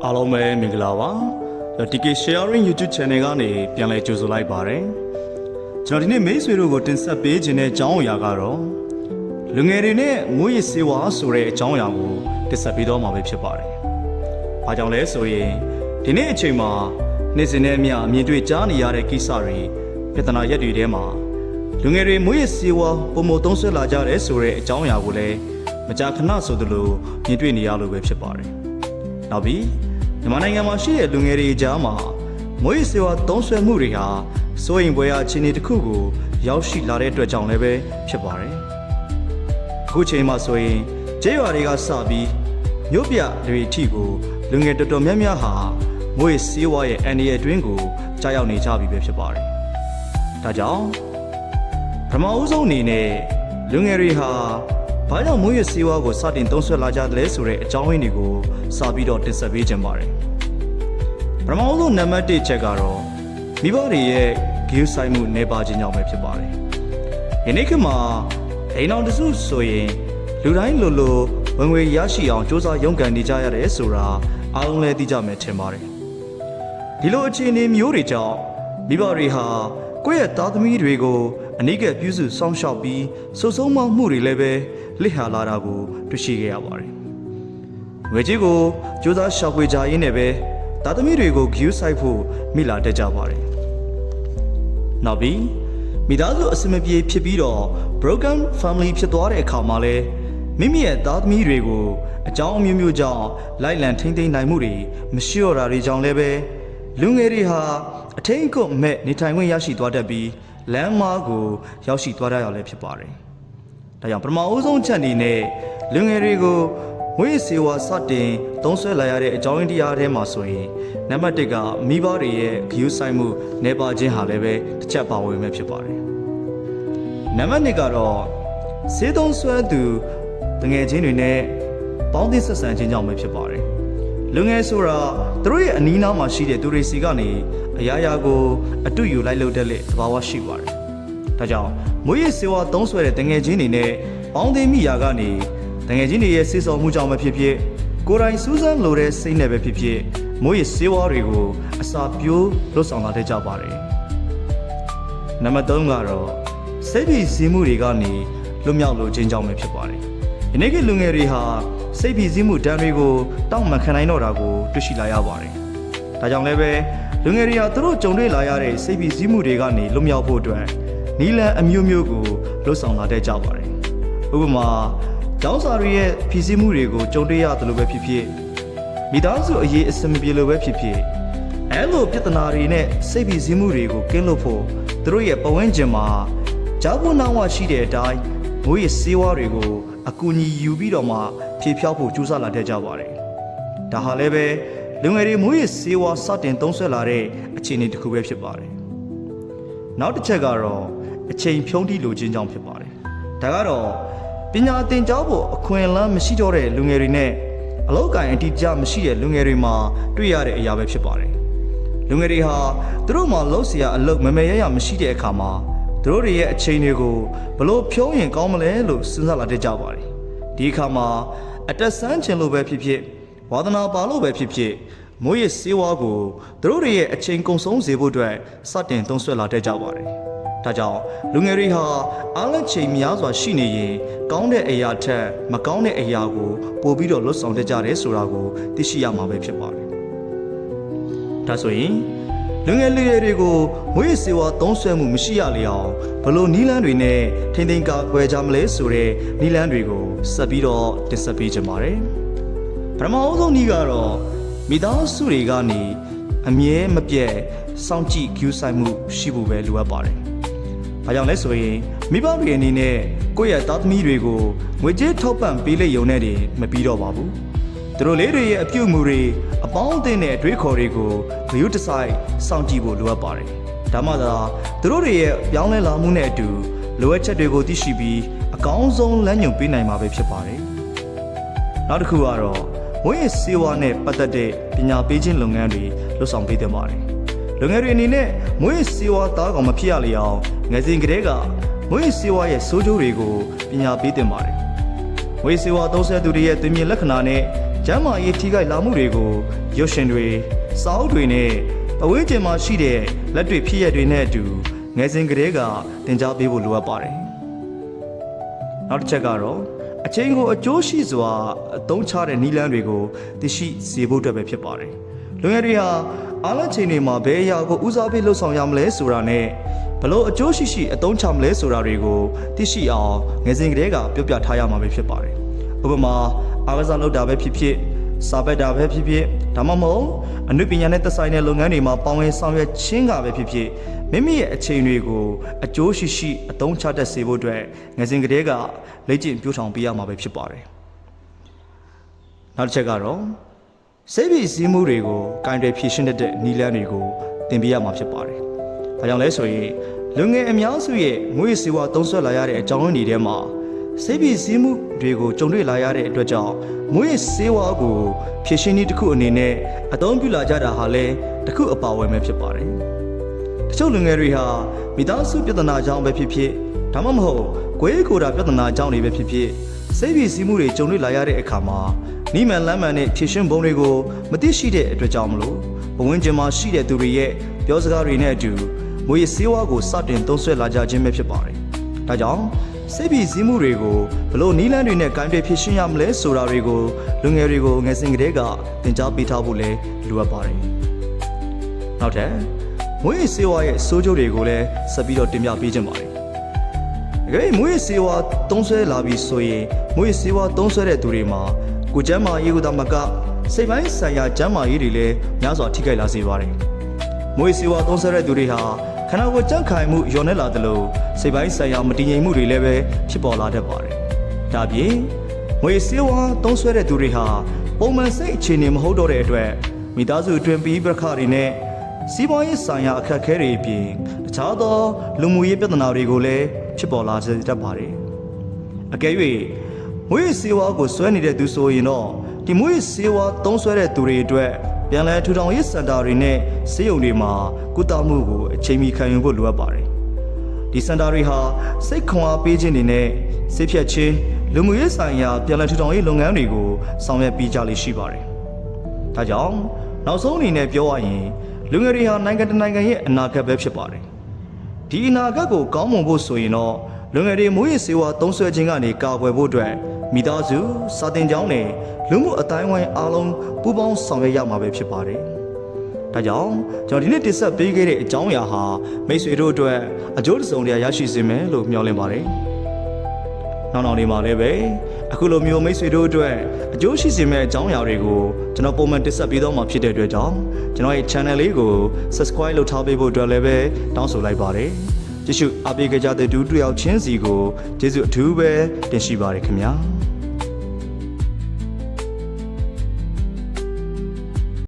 အားလုံးပဲမင်္ဂလာပါ TK Sharing YouTube Channel ကနေပြန်လည်ကြိုဆိုလိုက်ပါတယ်ကျွန်တော်ဒီနေ့မိတ်ဆွေတို့ကိုတင်ဆက်ပေးခြင်းတဲ့အကြောင်းအရာကတော့လူငယ်တွေနဲ့မွေးရစေဝါဆိုတဲ့အကြောင်းအရာကိုတင်ဆက်ပေးတော့မှာပဲဖြစ်ပါတယ်။ဘာကြောင့်လဲဆိုရင်ဒီနေ့အချိန်မှာနေ့စဉ်နဲ့အမျှအမြင်တွေ့ကြားနေရတဲ့ကိစ္စတွေပြဿနာရက်တွေထဲမှာလူငယ်တွေမွေးရစေဝါပုံမသုံးဆွဲလာကြတဲ့ဆိုတဲ့အကြောင်းအရာကိုလည်းမကြာခဏဆိုသလိုမြင်တွေ့နေရလို့ပဲဖြစ်ပါတယ်။နောက်ပြီးမြန်မာနိုင်ငံမှာရှိတဲ့လူငယ်တွေကြားမှာမွေးစေဝါသုံးဆွဲမှုတွေဟာစိုးရိမ်ဖွယ်ရာအခြေအနေတစ်ခုကိုရောက်ရှိလာတဲ့အတွက်ကြောင့်လည်းပဲဖြစ်ပါတယ်။အခုချိန်မှာဆိုရင်ကျေးရွာတွေကစပြီးမြို့ပြတွေအထိကိုလူငယ်တော်တော်များများဟာမွေးစေဝါရဲ့အန္တရာယ်အတွင်းကိုကြားရောက်နေကြပြီပဲဖြစ်ပါတယ်။ဒါကြောင့်ပထမဦးဆုံးအနေနဲ့လူငယ်တွေဟာဘာကြောင့်မွေးစေဝါကိုစတင်သုံးဆွဲလာကြတယ်လဲဆိုတဲ့အကြောင်းရင်းတွေကိုစပြီးတော့တင်ဆက်ပေးခြင်းပါတယ်။ပထမဆုံးနံပါတ်1ချက်ကတော့မိဘတွေရဲ့ဂရုစိုက်မှုနေပါခြင်းကြောင့်ပဲဖြစ်ပါတယ်။ယနေ့ခေတ်မှာအိမ်တော်တစုဆိုရင်လူတိုင်းလိုလိုဝင်ငွေရရှိအောင်စ조사ရုန်းကန်နေကြရတယ်ဆိုတာအားလုံးလည်းသိကြမယ်ထင်ပါတယ်။ဒီလိုအခြေအနေမျိုးတွေကြောင့်မိဘတွေဟာကိုယ့်ရဲ့သားသမီးတွေကိုအနိကပြုစုစောင့်ရှောက်ပြီးစုဆုံးမမှုတွေလည်းပဲလစ်ဟာလာတာကိုတွေ့ရှိခဲ့ရပါတယ်။ငွေကြေးကိုစ조사ရှာဖွေကြရင်းနဲ့ပဲသားသမီးတွေကိုဂရုစိုက်ဖို့မိလာတတ်ကြပါတယ်။နောက်ပြီးမိသားစုအဆင်မပြေဖြစ်ပြီးတော့ broken family ဖြစ်သွားတဲ့အခါမှာလဲမိမိရဲ့သားသမီးတွေကိုအကြောင်းအမျိုးမျိုးကြောင့်လိုက်လံထိမ့်သိမ်းနိုင်မှုတွေမရှိတော့တာတွေကြောင့်လည်းပဲလူငယ်တွေဟာအထိန်အကွမဲ့နေထိုင်ခွင့်ရရှိသွားတတ်ပြီးလမ်းမကိုရောက်ရှိသွားတတ်ရလည်းဖြစ်ပါတယ်။ဒါကြောင့်ပထမဦးဆုံးချက်အနေနဲ့လူငယ်တွေကိုမွေးစေဝါစတင်သုံးဆွဲလာရတဲ့အကြောင်းရင်းတရားထဲမှာဆိုရင်နံပါတ်1ကမိဘတွေရဲ့ဂရုစိုက်မှုနေပါခြင်းဟာလည်းပဲတစ်ချက်ပါဝင်မဲ့ဖြစ်ပါတယ်။နံပါတ်2ကတော့စေသုံးဆွဲသူတငယ်ချင်းတွေနဲ့ပေါင်းသင်းဆက်ဆံခြင်းကြောင့်ပဲဖြစ်ပါတယ်။လူငယ်ဆိုတာသူတို့ရဲ့အနီးနားမှာရှိတဲ့သူတွေစီကနေအရာရာကိုအတူယူလိုက်လို့တဲ့လေသဘာဝရှိပါတယ်။ဒါကြောင့်မွေးရစေဝါသုံးဆွဲတဲ့တငယ်ချင်းတွေနဲ့ပေါင်းသင်းမိရာကနေတငယ်ချင်းတွေရဲ့စေဆောင်မှုကြောင့်ပဲဖြစ်ဖြစ်ကိုယ်တိုင်စူးစမ်းလိုတဲ့စိတ်နဲ့ပဲဖြစ်ဖြစ်မွေးရစေဝါတွေကိုအစာပြိုးလွတ်ဆောင်လာတတ်ကြပါတယ်။နံပါတ်3ကတော့စိတ်ပြီးစီးမှုတွေကနေလွတ်မြောက်လို့ခြင်းကြောင့်ပဲဖြစ်ပါတယ်။ယနေ့ကလူငယ်တွေဟာစိတ်ပြီးစီးမှုတန်းတွေကိုတောင့်မခံနိုင်တော့တာကိုတွေ့ရှိလာရပါတယ်။ဒါကြောင့်လည်းပဲလူငယ်တွေဟာသူတို့ကြုံတွေ့လာရတဲ့စိတ်ပြီးစီးမှုတွေကနေလွတ်မြောက်ဖို့အတွက်နီလန်အမျိုးမျိုးကိုလွတ်ဆောင်လာတတ်ကြပါတယ်။ဥပမာကျောင်းစာတွေရဲ့ဖြစ်စည်းမှုတွေကိုကြုံတွေ့ရတယ်လို့ပဲဖြစ်ဖြစ်မိသားစုအရေးအဆင်မပြေလို့ပဲဖြစ်ဖြစ်အဲလိုပြဿနာတွေနဲ့စိတ်ပြီးစီးမှုတွေကိုကင်းလို့ဖို့သူတို့ရဲ့ပတ်ဝန်းကျင်မှာဂျာဘူးနာဝရှိတဲ့အတိုင်းမွေးရစေဝါတွေကိုအကူအညီယူပြီးတော့မှဖြည့်ဖြောက်ဖို့ကြိုးစားလာတတ်ကြပါတယ်။ဒါဟာလည်းပဲလူငယ်တွေမွေးရစေဝါစတင်သုံးဆွဲလာတဲ့အခြေအနေတစ်ခုပဲဖြစ်ပါတယ်။နောက်တစ်ချက်ကတော့အချိန်ဖြုံးတိလိုခြင်းကြောင့်ဖြစ်ပါတယ်။ဒါကတော့ပညာသင်ကြားဖို့အခွင့်အလမ်းမရှိတော့တဲ့လူငယ်တွေနဲ့အလောက်ကိုင်းအတိအကျမရှိတဲ့လူငယ်တွေမှာတွေ့ရတဲ့အရာပဲဖြစ်ပါတယ်။လူငယ်တွေဟာသူတို့မှာလုံးစရာအလုပ်မမယ်ရရမရှိတဲ့အခါမှာသူတို့တွေရဲ့အချိန်တွေကိုဘလို့ဖြုံးရင်ကောင်းမလဲလို့စဉ်းစားလာတတ်ကြပါတယ်။ဒီအခါမှာအတက်ဆန်းခြင်းလို့ပဲဖြစ်ဖြစ်ဝါသနာပါလို့ပဲဖြစ်ဖြစ်မွေးရစေဝါကိုသူတို့တွေရဲ့အချိန်ကုန်ဆုံးစေဖို့အတွက်စတင်သုံးဆွဲလာတတ်ကြပါတယ်။ဒါကြောင့်လူငယ်တွေဟာအားလုံးချိန်များစွာရှိနေရင်ကောင်းတဲ့အရာထက်မကောင်းတဲ့အရာကိုပို့ပြီးတော့လွတ်ဆောင်တတ်ကြတယ်ဆိုတာကိုသိရှိရမှာပဲဖြစ်ပါတယ်။ဒါဆိုရင်လူငယ်လေးတွေကိုမွေးစေဝါသုံးဆွဲမှုမရှိရလေအောင်ဘလို့နီးလန်းတွေနဲ့ထိမ့်သိမ်းကာကွယ်ကြမလဲဆိုတဲ့နီးလန်းတွေကိုဆက်ပြီးတော့တင်ဆက်ပေးကြပါမယ်။ပထမအဆုံးနည်းကတော့မိသားစုတွေကနေအမြဲမပြတ်စောင့်ကြည့်ဂရုစိုက်မှုရှိဖို့ပဲလိုအပ်ပါတယ်။ဘာကြောင့်လဲဆိုရင်မိဘတွေအနေနဲ့ကိုယ့်ရဲ့သားသမီးတွေကိုငွေကြေးထောက်ပံ့ပေးလိုက်ရုံနဲ့တည်းမပြီးတော့ပါဘူး။သူတို့လေးတွေရဲ့အပြုအမူတွေအပေါင်းအသင်းနဲ့အတွေးခေါ်တွေကိုဂရုတစိုက်စောင့်ကြည့်ဖို့လိုအပ်ပါတယ်။ဒါမှသာသူတို့တွေရဲ့ပြောင်းလဲလာမှုနဲ့အတူလိုအပ်ချက်တွေကိုသိရှိပြီးအကောင်းဆုံးလမ်းညွှန်ပေးနိုင်မှာပဲဖြစ်ပါတယ်။နောက်တစ်ခုကတော့မွေးရစေဝါနဲ့ပတ်သက်တဲ့ပညာပေးခြင်းလုပ်ငန်းတွေလုပ်ဆောင်ပေးသင့်ပါတယ်။လုပ်ငန်းတွေအနေနဲ့မွေးရစေဝါသားကောင်မဖြစ်ရလေအောင်ငယ်စဉ်ကတည်းကမွေးရစေဝါရဲ့ဆိုးကျိုးတွေကိုပညာပေးသင့်ပါတယ်။မွေးရစေဝါသုံးဆွဲသူတွေရဲ့သွေးမြေလက္ခဏာနဲ့ ကျမ်းမာရေးထိခိုက်လာမှုတွေကိုရုပ်ရှင်တွေစာအုပ်တွေနဲ့အဝေးကျင်မှာရှိတဲ့လက်တွေ့ဖြစ်ရတွေနဲ့အတူငယ်စဉ်ကတည်းကသင်ကြားပေးဖို့လိုအပ်ပါတယ်။နောက်တစ်ချက်ကတော့အချိန်ကိုအကျိုးရှိစွာအသုံးချတဲ့နည်းလမ်းတွေကိုသိရှိစေဖို့အတွက်ပဲဖြစ်ပါတယ်။လူငယ်တွေဟာအားလုံးချိန်တွေမှာဘယ်အရာကိုဦးစားပေးလှုပ်ဆောင်ရမလဲဆိုတာနဲ့ဘလို့အကျိုးရှိအသုံးချမလဲဆိုတာတွေကိုသိရှိအောင်ငယ်စဉ်ကတည်းကပြောပြထားရမှာပဲဖြစ်ပါတယ်။ဥပမာအားကစားလုပ်တာပဲဖြစ်ဖြစ်စာပေတာပဲဖြစ်ဖြစ်ဒါမှမဟုတ်အနုပညာနဲ့သက်ဆိုင်တဲ့လုပ်ငန်းတွေမှာပေါဝင်ဆောင်ရွက်ခြင်းကပဲဖြစ်ဖြစ်မိမိရဲ့အချိန်တွေကိုအကျိုးရှိအသုံးချတတ်စေဖို့အတွက်ငယ်စဉ်ကတည်းကလေ့ကျင့်ပြိုးထောင်ပေးရမှာပဲဖြစ်ပါတယ်။နောက်တစ်ချက်ကတော့စိတ်ပီစည်းမှုတွေကိုကင်တွယ်ဖြည့်ရှင်းတဲ့နည်းလမ်းတွေကိုသင်ပေးရမှာဖြစ်ပါတယ်။ဒါကြောင့်လဲဆိုရင်လူငယ်အများစုရဲ့ငွေစီဝါသုံးဆွဲလာရတဲ့အကြောင်းရင်းတွေထဲမှာစိတ်ပီစည်းမှုတွေကိုကြုံတွေ့လာရတဲ့အတွက်ကြောင့်မွေးစေဝါကိုဖြည့်ရှင်းနည်းတစ်ခုအနေနဲ့အသုံးပြုလာကြတာဟာလည်းတစ်ခုအပါအဝင်ပဲဖြစ်ပါတယ်။တချို့လူငယ်တွေဟာမိသားစုပြဿနာကြောင့်ပဲဖြစ်ဖြစ်ဒါမှမဟုတ်ကိုယ်ရေးကိုယ်တာပြဿနာကြောင့်တွေပဲဖြစ်ဖြစ်စိတ်ပီစည်းမှုတွေကြုံတွေ့လာရတဲ့အခါမှာနိမန်လမ်းမှန်တဲ့ဖြည့်ရှင်းပုံတွေကိုမသိရှိတဲ့အတွက်ကြောင့်မလို့ဘဝဝင်ကျင်မှာရှိတဲ့သူတွေရဲ့ပြောစကားတွေနဲ့အတူမွေးစေဝါကိုစတင်သုံးဆွဲလာကြခြင်းပဲဖြစ်ပါတယ်။ဒါကြောင့်စိတ်ပီစည်းမှုတွေကိုဘလို့နီးလန်းတွေနဲ့ကိုင်တွယ်ဖြည့်ရှင်းရမလဲဆိုတာတွေကိုလူငယ်တွေကိုငယ်စဉ်ကတည်းကသင်ကြားပေးထားဖို့လည်းလိုအပ်ပါတယ်။နောက်ထပ်မွေးစေဝါရဲ့စိုးကျိုးတွေကိုလည်းဆက်ပြီးတော့တင်ပြပေးခြင်းပါတယ်။ဒါပေမဲ့မွေးစေဝါသုံးဆွဲလာပြီးဆိုရင်မွေးစေဝါသုံးဆွဲတဲ့သူတွေမှာကိုကျမ်းမာရေးကိုသာမကစိတ်ပိုင်းဆိုင်ရာကျမ်းမာရေးတွေလည်းများစွာထိခိုက်လာစေပါတယ်။မွေးစေဝါသုံးဆွဲတဲ့သူတွေဟာခန္ဓာကိုယ်ကြံ့ခိုင်မှုလျော့နေလာသလိုစိတ်ပိုင်းဆိုင်ရာမတည်ငြိမ်မှုတွေလည်းပဲဖြစ်ပေါ်လာတတ်ပါတယ်။ဒါပြင်ငွေစေဝါသုံးဆွဲတဲ့သူတွေဟာပုံမှန်စိတ်အခြေအနေမဟုတ်တော့တဲ့အတွက်မိသားစုအတွင်းပြီးပခါတွေနဲ့စီးပွားရေးဆိုင်ရာအခက်အခဲတွေအပြင်တခြားသောလူမှုရေးပြဿနာတွေကိုလည်းဖြစ်ပေါ်လာစေတတ်ပါတယ်။အကယ်၍ငွေစေဝါကိုဆွဲနေတဲ့သူဆိုရင်တော့ဒီငွေစေဝါသုံးဆွဲတဲ့သူတွေအတွက်ပြန်လည်ထူထောင်ရေးစင်တာတွေနဲ့ဆေးရုံတွေမှာကုသမှုကိုအချိန်မီခံယူဖို့လိုအပ်ပါတယ်။ဒီစင်တာတွေဟာစိတ်ခွန်အားပေးခြင်းတွေနဲ့စိတ်ဖြတ်ခြင်းလူမှုရေးဆိုင်ရာပြန်လည်ထူထောင်ရေးလုပ်ငန်းတွေကိုဆောင်ရွက်ပေးကြလိမ့်ရှိပါတယ်။ဒါကြောင့်နောက်ဆုံးအနေနဲ့ပြောရရင်လူငယ်တွေဟာနိုင်ငံတစ်နိုင်ငံရဲ့အနာဂတ်ပဲဖြစ်ပါတယ်။ဒီအနာဂတ်ကိုကောင်းမွန်ဖို့ဆိုရင်တော့လူငယ်တွေမွေးရစေဝါသုံးဆွဲခြင်းကနေကာကွယ်ဖို့အတွက်မိသားစုစာသင်ကျောင်းနဲ့လူမှုအတိုင်းဝိုင်းအားလုံးပူးပေါင်းဆောင်ရွက်ရမှာပဲဖြစ်ပါတယ်။ဒါကြောင့်ကျွန်တော်ဒီနေ့တင်ဆက်ပေးခဲ့တဲ့အကြောင်းအရာဟာမိတ်ဆွေတို့အတွက်အကျိုးတစုံတရာရရှိစေမယ်လို့မျှော်လင့်ပါတယ်။နောက်နေ့မှာလည်းပဲအခုလိုမျိုးမိတ်ဆွေတို့အတွက်အကျိုးရှိစေမယ့်အကြောင်းအရာတွေကိုကျွန်တော်ပုံမှန်တင်ဆက်ပေးတော့မှာဖြစ်တဲ့အတွက်ကြောင့်ကျွန်တော်ရဲ့ channel လေးကို subscribe လုပ်ထားပေးဖို့အတွက်လည်းပဲတောင်းဆိုလိုက်ပါတယ်။ကြည့်ရှုအားပေးကြတဲ့တူတယောက်ချင်းစီကိုကျေးဇူးအထူးပဲတင်ရှိပါတယ်ခင်ဗျာ။